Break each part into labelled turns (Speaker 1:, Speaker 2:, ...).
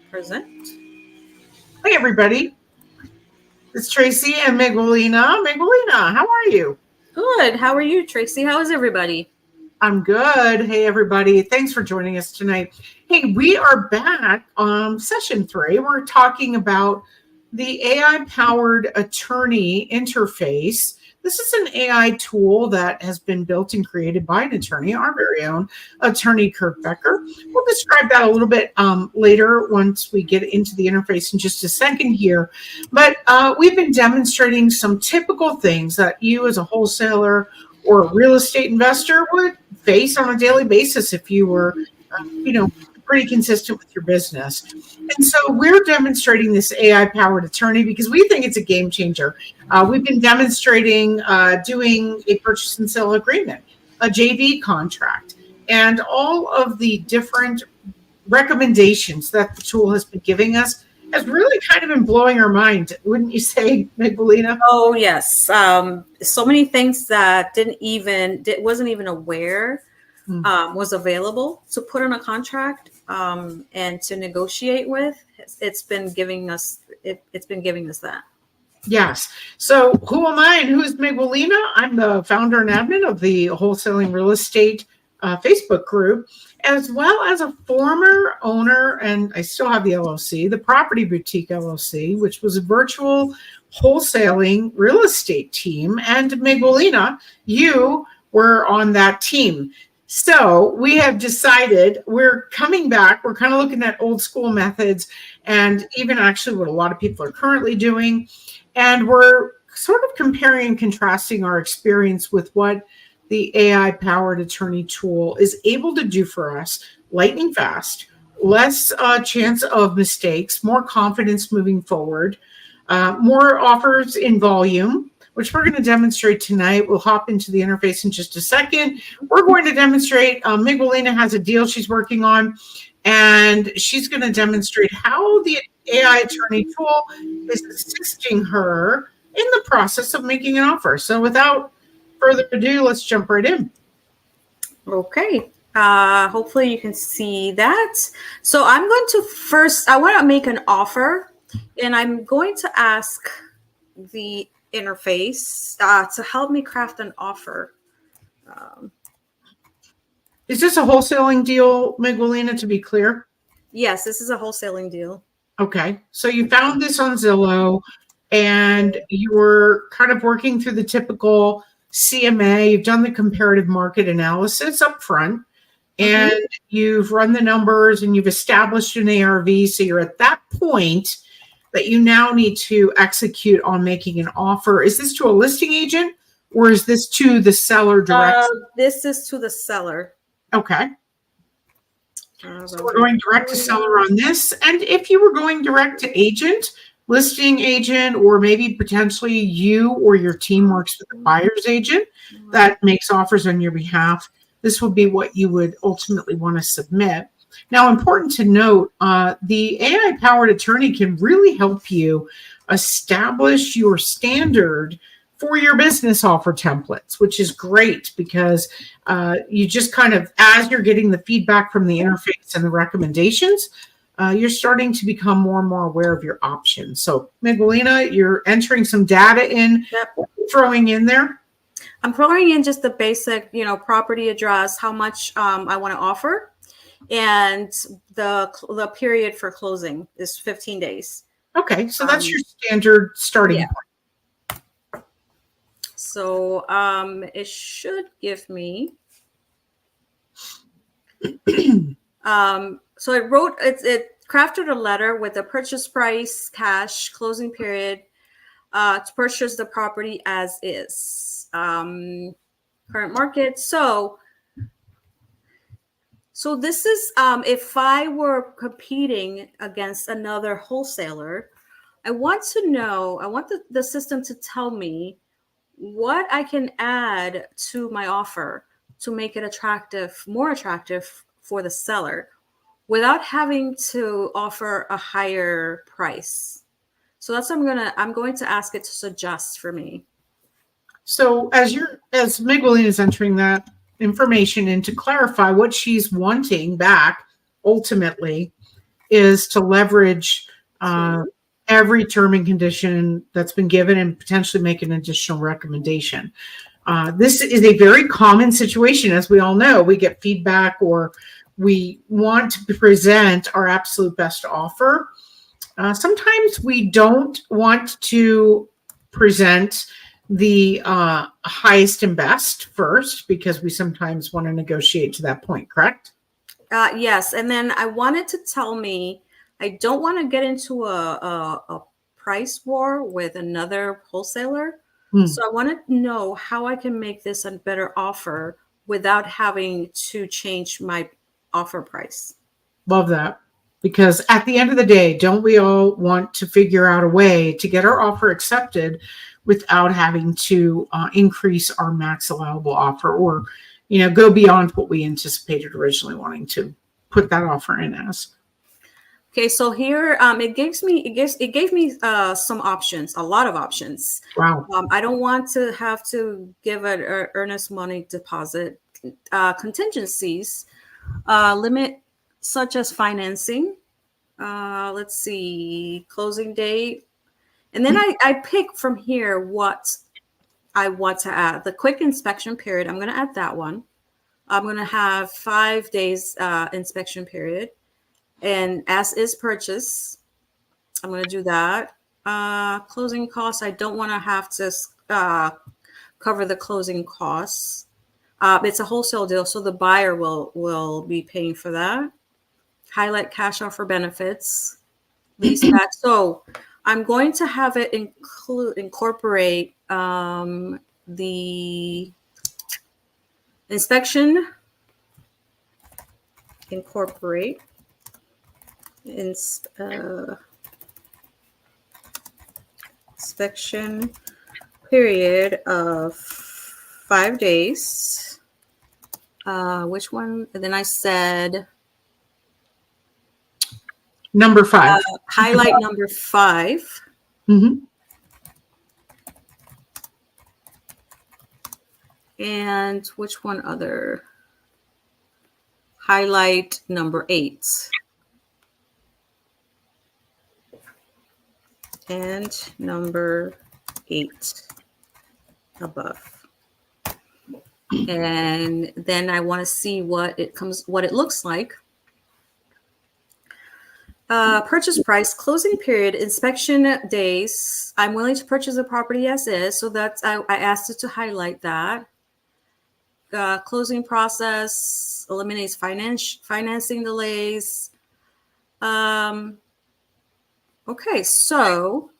Speaker 1: Present.
Speaker 2: Hey, everybody. It's Tracy and Miguelina. Miguelina, how are you?
Speaker 1: Good. How are you, Tracy? How is everybody?
Speaker 2: I'm good. Hey, everybody. Thanks for joining us tonight. Hey, we are back on session 3. We're talking about the AI-powered attorney interface. This is an AI tool that has been built and created by an attorney, our very own attorney, Kirk Becker. We'll describe that a little bit later once we get into the interface in just a second here. But we've been demonstrating some typical things that you as a wholesaler or a real estate investor would face on a daily basis if you were, pretty consistent with your business. And so we're demonstrating this AI-powered attorney because we think it's a game changer. We've been demonstrating doing a purchase and sale agreement, a JV contract, and all of the different recommendations that the tool has been giving us has really kind of been blowing our mind, wouldn't you say, Miguelina?
Speaker 1: Oh yes. So many things that wasn't even aware was available to put on a contract and to negotiate with. It's been giving us that.
Speaker 2: Yes. So who am I and who is Miguelina? I'm the founder and admin of the Wholesaling Real Estate Facebook group, as well as a former owner, and I still have the LLC, the Property Boutique LLC, which was a virtual wholesaling real estate team. And Miguelina, you were on that team. So we have decided we're coming back. We're kind of looking at old school methods and even actually what a lot of people are currently doing. And we're sort of comparing and contrasting our experience with what the AI-powered attorney tool is able to do for us, lightning fast, less chance of mistakes, more confidence moving forward, more offers in volume, which we're going to demonstrate tonight. We'll hop into the interface in just a second. We're going to demonstrate, Miguelina has a deal she's working on, and she's going to demonstrate how the AI attorney tool is assisting her in the process of making an offer. So without further ado, let's jump right in.
Speaker 1: Okay. Hopefully you can see that. So I'm going to I want to make an offer, and I'm going to ask the interface to help me craft an offer.
Speaker 2: Is this a wholesaling deal, Miguelina, to be clear?
Speaker 1: Yes, this is a wholesaling deal.
Speaker 2: Okay. So you found this on Zillow, and you were kind of working through the typical CMA. You've done the comparative market analysis up front, and you've run the numbers, and you've established an ARV. So you're at that point that you now need to execute on making an offer. Is this to a listing agent, or is this to the seller direct?
Speaker 1: This is to the seller.
Speaker 2: Okay. So we're going direct to seller on this. And if you were going direct to agent, listing agent, or maybe potentially you or your team works with a buyer's agent that makes offers on your behalf, this would be what you would ultimately want to submit. Now, important to note, the AI-powered attorney can really help you establish your standard for your business offer templates, which is great because you just kind of, as you're getting the feedback from the interface and the recommendations, you're starting to become more and more aware of your options. So, Miguelina, you're entering some data in, throwing in there.
Speaker 1: I'm throwing in just the basic, property address, how much I want to offer. And the period for closing is 15 days.
Speaker 2: Okay, so that's your standard starting point.
Speaker 1: So it should give me. So it crafted a letter with a purchase price, cash, closing period, to purchase the property as is. Current market. So this is, if I were competing against another wholesaler, I want the system to tell me what I can add to my offer to make it more attractive for the seller without having to offer a higher price. So that's what I'm going to ask it to suggest for me.
Speaker 2: So as Miguelina is entering that information in to clarify what she's wanting back, ultimately, is to leverage
Speaker 1: Okay.
Speaker 2: every term and condition that's been given and potentially make an additional recommendation. This is a very common situation, as we all know. We get feedback or we want to present our absolute best offer. Sometimes we don't want to present the highest and best first because we sometimes want to negotiate to that point, correct?
Speaker 1: Yes, and then I wanted to tell me I don't want to get into a price war with another wholesaler. So I want to know how I can make this a better offer without having to change my offer price.
Speaker 2: Love that. Because at the end of the day, don't we all want to figure out a way to get our offer accepted without having to increase our max allowable offer or, go beyond what we anticipated originally wanting to put that offer in as?
Speaker 1: Okay, so here it gave me some options, a lot of options.
Speaker 2: Wow.
Speaker 1: I don't want to have to give an earnest money deposit. Contingencies limit such as financing. Let's see, closing date, and then I pick from here what I want to add. The quick inspection period, I'm going to add that one. I'm going to have 5 days inspection period. And as is purchase, I'm going to do that. Closing costs, I don't want to have to cover the closing costs. It's a wholesale deal, so the buyer will be paying for that. Highlight cash offer benefits, lease back. So I'm going to have it incorporate the inspection, incorporate inspection period of 5 days. Which one? And then I said
Speaker 2: Number 5.
Speaker 1: highlight number 5.
Speaker 2: Mm-hmm.
Speaker 1: And which one other? Highlight number 8. And number 8 above. And then I want to see what it looks like. Purchase price, closing period, inspection days. I'm willing to purchase the property as is. So that's, I asked it to highlight that. Closing process eliminates financing delays. Okay, so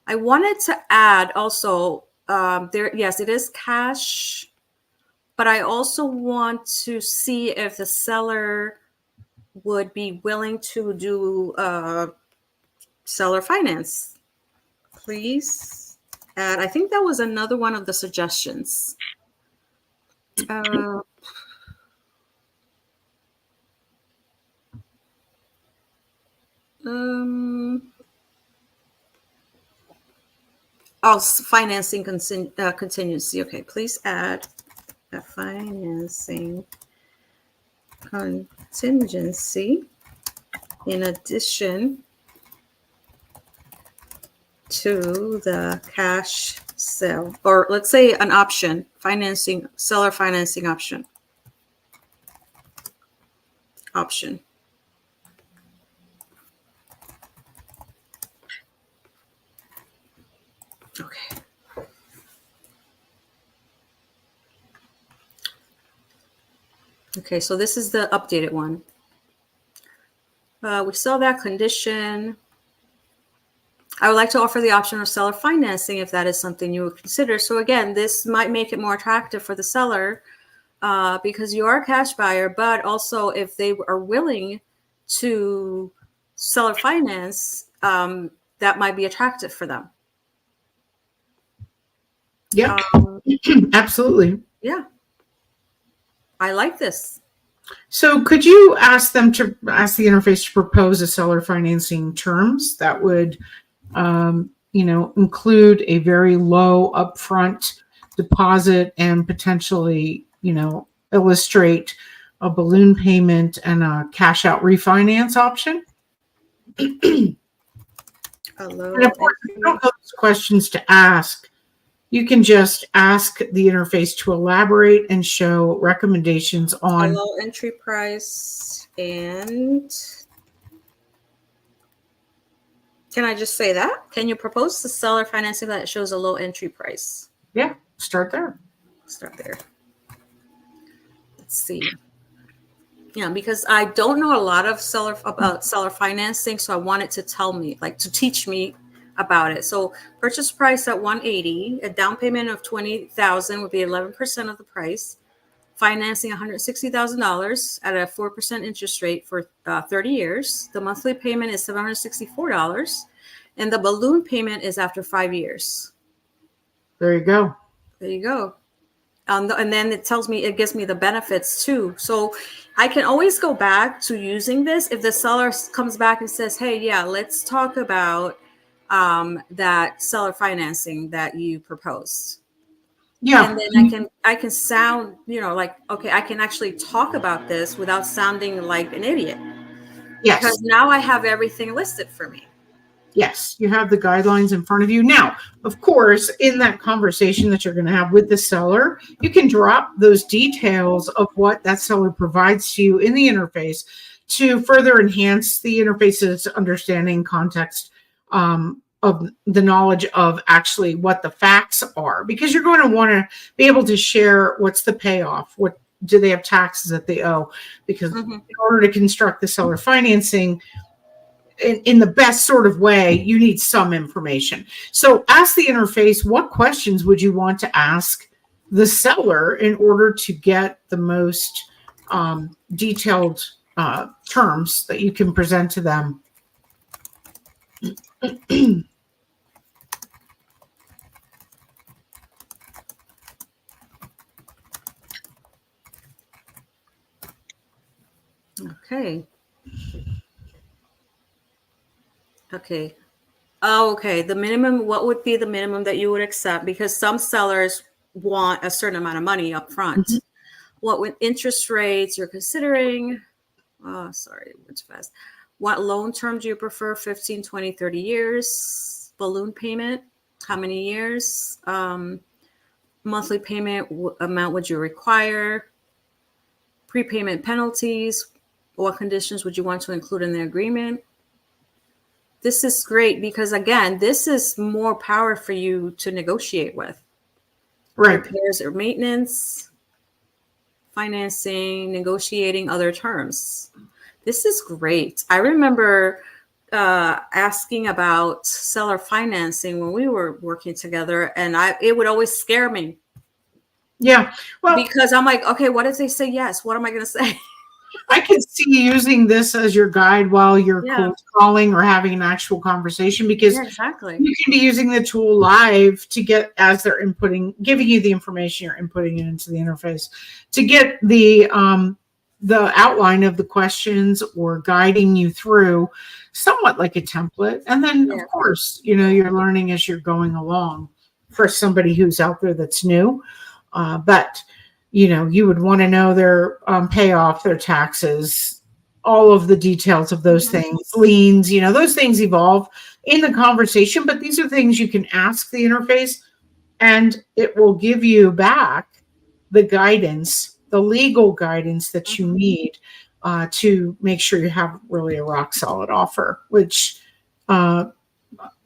Speaker 1: I wanted to add also yes, it is cash, but I also want to see if the seller would be willing to do seller finance. Please add. I think that was another one of the suggestions. Financing contingency. Okay, please add a financing contingency in addition to the cash sale, or let's say an option, seller financing option. Okay. Okay, so this is the updated one. We saw that condition. I would like to offer the option of seller financing if that is something you would consider. So again, this might make it more attractive for the seller because you are a cash buyer, but also if they are willing to seller finance, that might be attractive for them.
Speaker 2: Yeah, absolutely.
Speaker 1: Yeah. I like this.
Speaker 2: So could you ask the interface to propose a seller financing terms that would, include a very low upfront deposit and potentially, illustrate a balloon payment, and a cash out refinance option. And
Speaker 1: Hello
Speaker 2: of course, if you don't know those questions to ask, you can just ask the interface to elaborate and show recommendations on.
Speaker 1: low entry price, and can I just say that? Can you propose the seller financing that shows a low entry price?
Speaker 2: Yeah, start there.
Speaker 1: Start there. Let's see. Yeah, because I don't know a lot of about seller financing, so I wanted to tell me, like, to teach me about it. So purchase price at 180, a down payment of 20,000 would be 11% of the price. Financing $160,000 at a 4% interest rate for 30 years. The monthly payment is $764, and the balloon payment is after 5 years.
Speaker 2: There you go.
Speaker 1: There you go. And then it gives me the benefits too. So I can always go back to using this if the seller comes back and says, hey, yeah, let's talk about that seller financing that you proposed.
Speaker 2: Yeah.
Speaker 1: And then I can sound, like, okay, I can actually talk about this without sounding like an idiot.
Speaker 2: Yes.
Speaker 1: Because now I have everything listed for me.
Speaker 2: Yes, you have the guidelines in front of you. Now, of course, in that conversation that you're going to have with the seller, you can drop those details of what that seller provides to you in the interface to further enhance the interface's understanding, context, of the knowledge of actually what the facts are, because you're going to want to be able to share what's the payoff, what do they have taxes that they owe, because in order to construct the seller financing in the best sort of way, you need some information. So ask the interface, what questions would you want to ask the seller in order to get the most detailed terms that you can present to them.
Speaker 1: Okay. Okay. Oh, okay. The minimum, what would be the minimum that you would accept? Because some sellers want a certain amount of money up front.
Speaker 2: Mhm.
Speaker 1: What with interest rates you're considering? Oh, sorry, it's fast. What loan term do you prefer? 15, 20, 30 years? Balloon payment? How many years? Monthly payment amount would you require? Prepayment penalties? What conditions would you want to include in the agreement? This is great because, again, this is more power for you to negotiate with.
Speaker 2: Right.
Speaker 1: Repairs or maintenance, financing, negotiating other terms. This is great. I remember asking about seller financing when we were working together, and it would always scare me.
Speaker 2: Yeah. Well,
Speaker 1: because I'm like, okay, what if they say yes? What am I going to say?
Speaker 2: I can see you using this as your guide while you're cold calling or having an actual conversation, because
Speaker 1: exactly.
Speaker 2: You can be using the tool live to get, as they're inputting, giving you the information, you're inputting it into the interface to get the outline of the questions or guiding you through somewhat like a template. And then of course, you're learning as you're going along for somebody who's out there that's new. But you would want to know their payoff, their taxes, all of the details of those things, liens, those things evolve in the conversation, but these are things you can ask the interface and it will give you back the guidance, the legal guidance that you need to make sure you have really a rock solid offer, which, I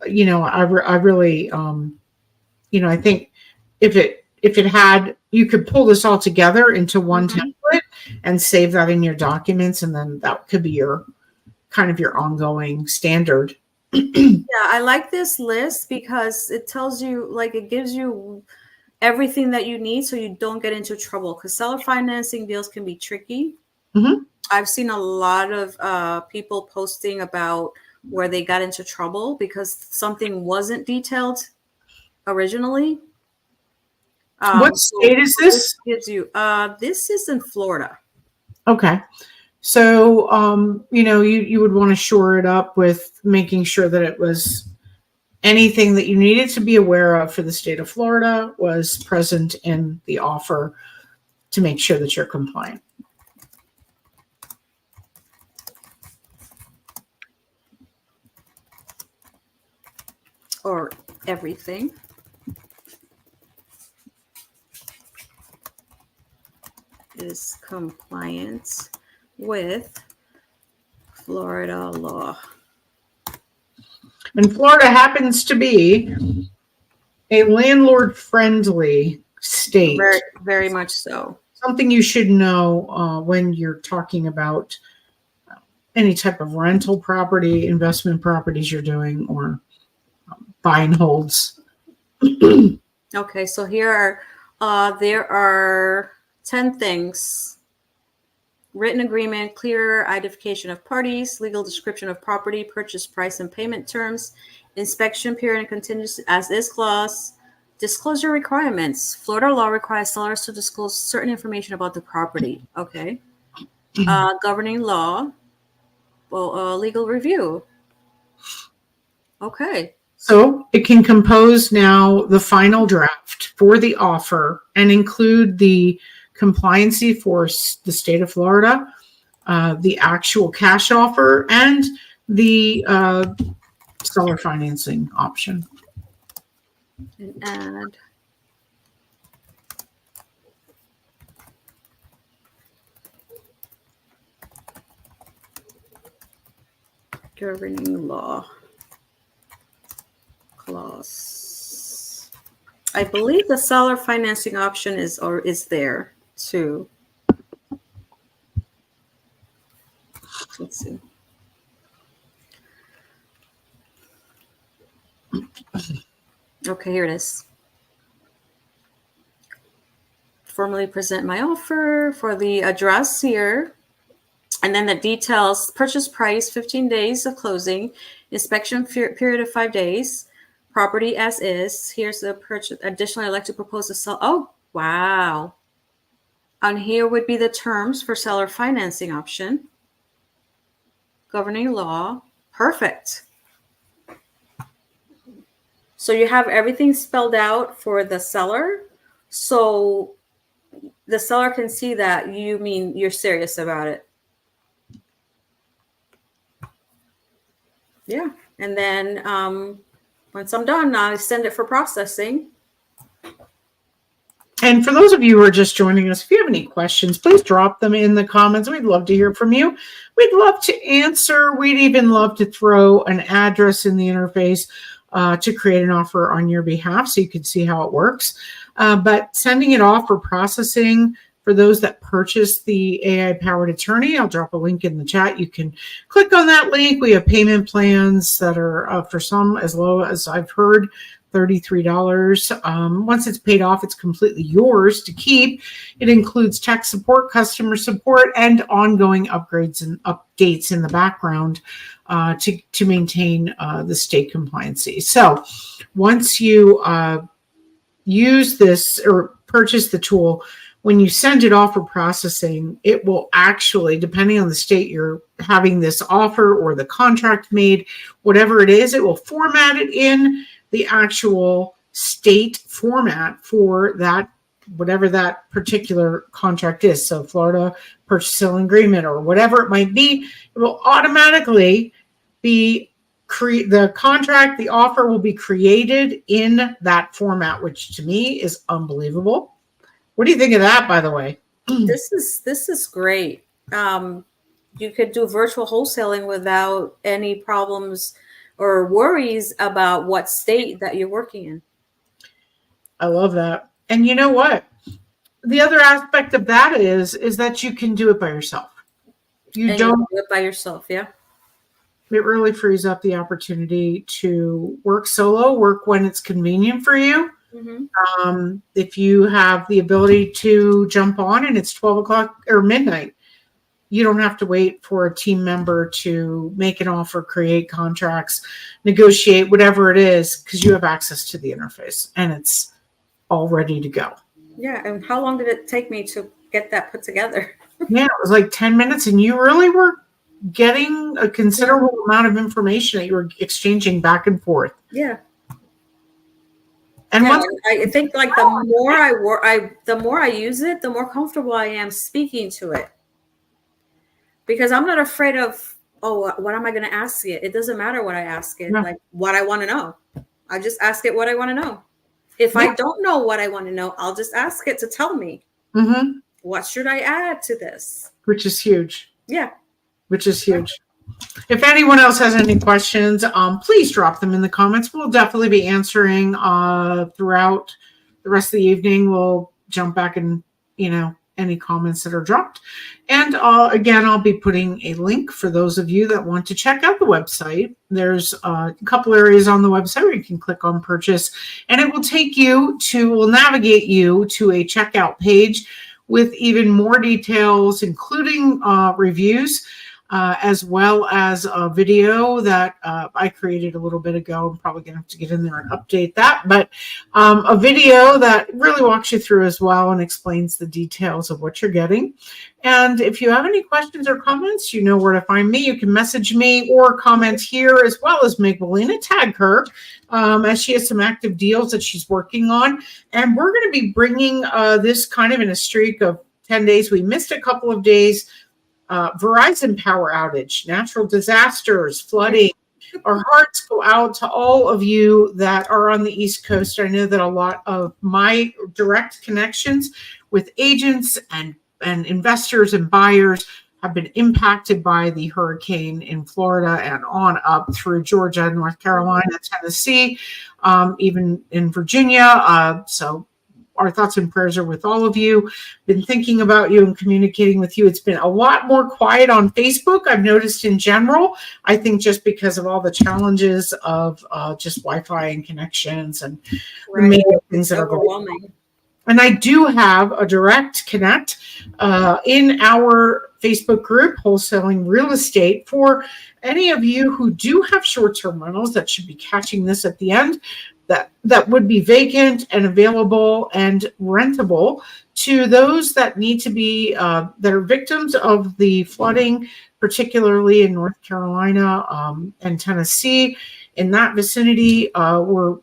Speaker 2: really, I think if it had, you could pull this all together into one template and save that in your documents. And then that could be your ongoing standard.
Speaker 1: Yeah, I like this list because it tells you, like, it gives you everything that you need so you don't get into trouble, because seller financing deals can be tricky. I've seen a lot of people posting about where they got into trouble because something wasn't detailed originally.
Speaker 2: What state is this?
Speaker 1: Gives you this is in Florida.
Speaker 2: Okay. So you would want to shore it up with making sure that it was anything that you needed to be aware of for the state of Florida was present in the offer to make sure that you're compliant.
Speaker 1: or everything. Is compliant with Florida law.
Speaker 2: And Florida happens to be a landlord-friendly state.
Speaker 1: Very, very much so.
Speaker 2: Something you should know when you're talking about any type of rental property, investment properties you're doing, or buy and holds.
Speaker 1: Okay, so here are there are 10 things. Written agreement, clear identification of parties, legal description of property, purchase price and payment terms, inspection period and contingency as is clause, disclosure requirements. Florida law requires sellers to disclose certain information about the property. Okay. Governing law, legal review. Okay.
Speaker 2: So it can compose now the final draft for the offer and include the compliancy for the state of Florida, the actual cash offer, and the seller financing option.
Speaker 1: And add governing law clause. I believe the seller financing option is there too. Let's see. Okay, here it is. Formally present my offer for the address here. And then the details: purchase price, 15 days of closing, inspection period of 5 days, property as is. Here's the purchase. Additionally, I'd like to propose a sell. Oh, wow. And here would be the terms for seller financing option. Governing law. Perfect. So you have everything spelled out for the seller. So the seller can see that you mean you're serious about it. Yeah. And then once I'm done, I send it for processing.
Speaker 2: And for those of you who are just joining us, if you have any questions, please drop them in the comments. We'd love to hear from you. We'd love to answer. We'd even love to throw an address in the interface to create an offer on your behalf so you can see how it works. But sending it off for processing for those that purchase the AI-powered attorney, I'll drop a link in the chat. You can click on that link. We have payment plans that are for some as low as I've heard, $33. Once it's paid off, it's completely yours to keep. It includes tech support, customer support, and ongoing upgrades and updates in the background to maintain the state compliancy. So once you use this or purchase the tool, when you send it off for processing, it will actually, depending on the state you're having this offer or the contract made, whatever it is, it will format it in the actual state format for that, whatever that particular contract is. So Florida purchase sale agreement or whatever it might be, it will automatically be the contract, the offer will be created in that format, which to me is unbelievable. What do you think of that, by the way?
Speaker 1: This is great. You could do virtual wholesaling without any problems or worries about what state that you're working in.
Speaker 2: I love that. And you know what? The other aspect of that is that you can do it by yourself. You don't
Speaker 1: do it by yourself, yeah.
Speaker 2: It really frees up the opportunity to work solo, work when it's convenient for you. Mm-hmm. If you have the ability to jump on and it's 12 o'clock or midnight, you don't have to wait for a team member to make an offer, create contracts, negotiate, whatever it is, because you have access to the interface and it's all ready to go.
Speaker 1: Yeah. And how long did it take me to get that put together?
Speaker 2: Yeah, it was like 10 minutes and you really were getting a considerable amount of information that you were exchanging back and forth.
Speaker 1: Yeah.
Speaker 2: And
Speaker 1: I think like the more I use it, the more comfortable I am speaking to it. Because I'm not afraid of, what am I going to ask it? It doesn't matter what I ask it, like what I want to know. I just ask it what I want to know. If
Speaker 2: Yeah.
Speaker 1: I don't know what I want to know, I'll just ask it to tell me.
Speaker 2: Mm-hmm.
Speaker 1: What should I add to this?
Speaker 2: Which is huge.
Speaker 1: Yeah.
Speaker 2: Which is huge. If anyone else has any questions, please drop them in the comments. We'll definitely be answering throughout the rest of the evening. We'll jump back and, any comments that are dropped. And again, I'll be putting a link for those of you that want to check out the website. There's a couple areas on the website where you can click on purchase, and it will navigate you to a checkout page with even more details, including reviews. As well as a video that I created a little bit ago. I'm probably going to have to get in there and update that, but a video that really walks you through as well and explains the details of what you're getting. And if you have any questions or comments, you know where to find me. You can message me or comment here, as well as Miguelina. Tag her as she has some active deals that she's working on. And we're going to be bringing this kind of in a streak of 10 days. We missed a couple of days. Verizon power outage, natural disasters, flooding. Our hearts go out to all of you that are on the East Coast. I know that a lot of my direct connections with agents and investors and buyers have been impacted by the hurricane in Florida and on up through Georgia, North Carolina, Tennessee, even in Virginia. So our thoughts and prayers are with all of you. Been thinking about you and communicating with you. It's been a lot more quiet on Facebook, I've noticed in general. I think just because of all the challenges of just Wi-Fi and connections and things that are going on. And I do have a direct connect in our Facebook group, Wholesaling Real Estate, for any of you who do have short-term rentals that should be catching this at the end. That would be vacant and available and rentable to those that need to be that are victims of the flooding, particularly in North Carolina and Tennessee. In that vicinity, we're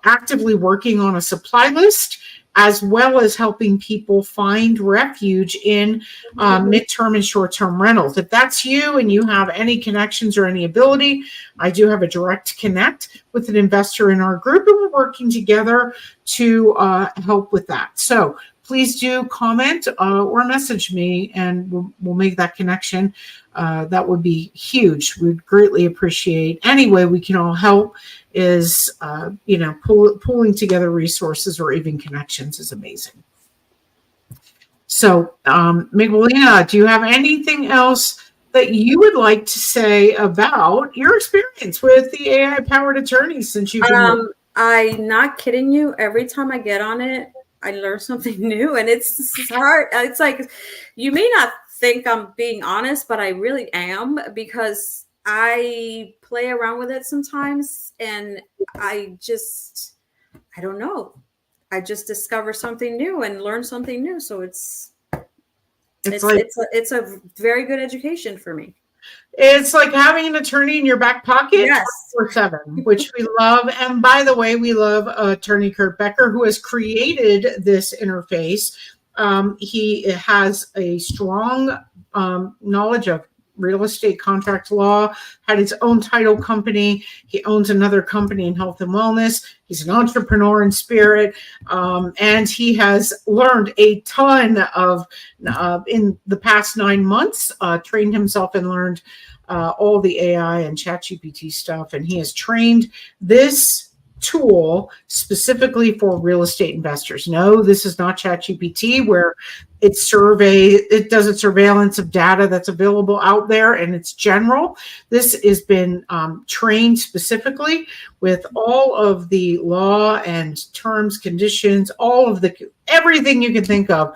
Speaker 2: actively working on a supply list, as well as helping people find refuge in midterm and short-term rentals. If that's you and you have any connections or any ability, I do have a direct connect with an investor in our group, and we're working together to help with that. So please do comment or message me, and we'll make that connection. That would be huge. We'd greatly appreciate any way we can all help. Is pulling together resources or even connections is amazing. So Miguelina, do you have anything else that you would like to say about your experience with the AI powered attorneys since you've been
Speaker 1: I'm not kidding you. Every time I get on it, I learn something new, and it's hard. It's like, you may not think I'm being honest, but I really am, because I play around with it sometimes, and I don't know. I just discover something new and learn something new. So it's a very good education for me.
Speaker 2: It's like having an attorney in your back pocket,
Speaker 1: yes,
Speaker 2: 24/7, which we love. And by the way, we love attorney Kurt Becker, who has created this interface. He has a strong knowledge of real estate contract law, had his own title company. He owns another company in health and wellness. He's an entrepreneur in spirit. And he has learned a ton of, in the past 9 months, trained himself and learned all the AI and ChatGPT stuff. And he has trained this tool specifically for real estate investors. No, this is not ChatGPT, where it does a surveillance of data that's available out there, and it's general. This has been trained specifically with all of the law and terms, conditions, all of everything you can think of.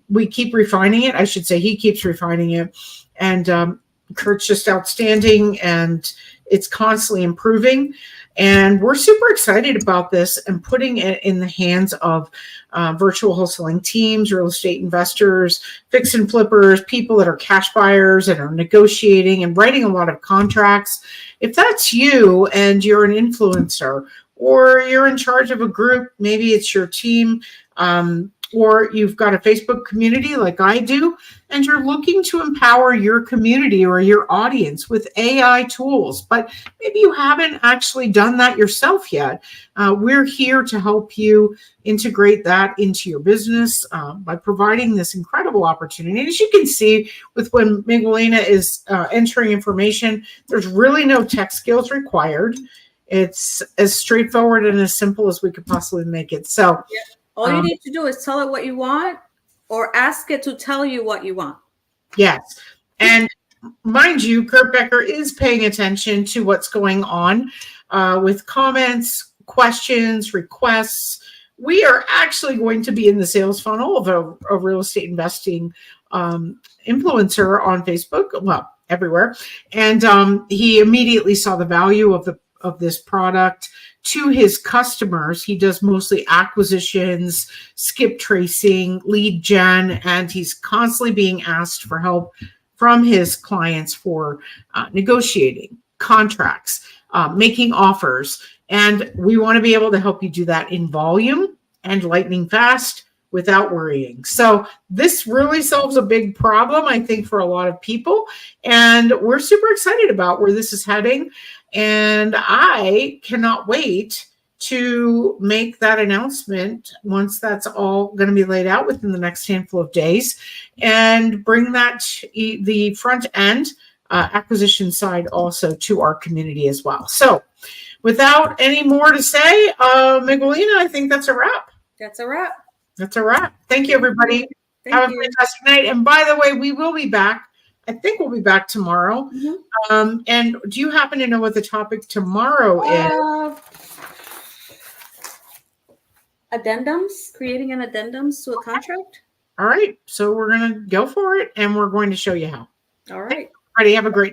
Speaker 2: We keep refining it. I should say he keeps refining it, and Kurt's just outstanding, and it's constantly improving. And we're super excited about this and putting it in the hands of virtual wholesaling teams, real estate investors, fix and flippers, people that are cash buyers and are negotiating and writing a lot of contracts. If that's you and you're an influencer, or you're in charge of a group, maybe it's your team, or you've got a Facebook community like I do, and you're looking to empower your community or your audience with AI tools, but maybe you haven't actually done that yourself yet, we're here to help you integrate that into your business by providing this incredible opportunity. And as you can see, with when Miguelina is entering information, there's really no tech skills required. It's as straightforward and as simple as we could possibly make it. So
Speaker 1: all you need to do is tell it what you want or ask it to tell you what you want.
Speaker 2: Yes. And mind you, Kurt Becker is paying attention to what's going on with comments, questions, requests. We are actually going to be in the sales funnel of a real estate investing influencer on Facebook, well, everywhere. And he immediately saw the value of this product to his customers. He does mostly acquisitions, skip tracing, lead gen, and he's constantly being asked for help from his clients for negotiating contracts, making offers. And we want to be able to help you do that in volume and lightning fast without worrying. So this really solves a big problem, I think, for a lot of people. And we're super excited about where this is heading. And I cannot wait to make that announcement once that's all going to be laid out within the next handful of days, and bring that the front end acquisition side also to our community as well. So without any more to say, Miguelina, I think that's a wrap.
Speaker 1: That's a wrap.
Speaker 2: That's a wrap. Thank you, everybody. Have a fantastic night. And by the way, we will be back. I think we'll be back tomorrow. Mm-hmm. And do you happen to know what the topic tomorrow is?
Speaker 1: Addendums, creating an addendums to a contract.
Speaker 2: All right. So we're going to go for it, and we're going to show you how.
Speaker 1: All right.
Speaker 2: Everybody have a great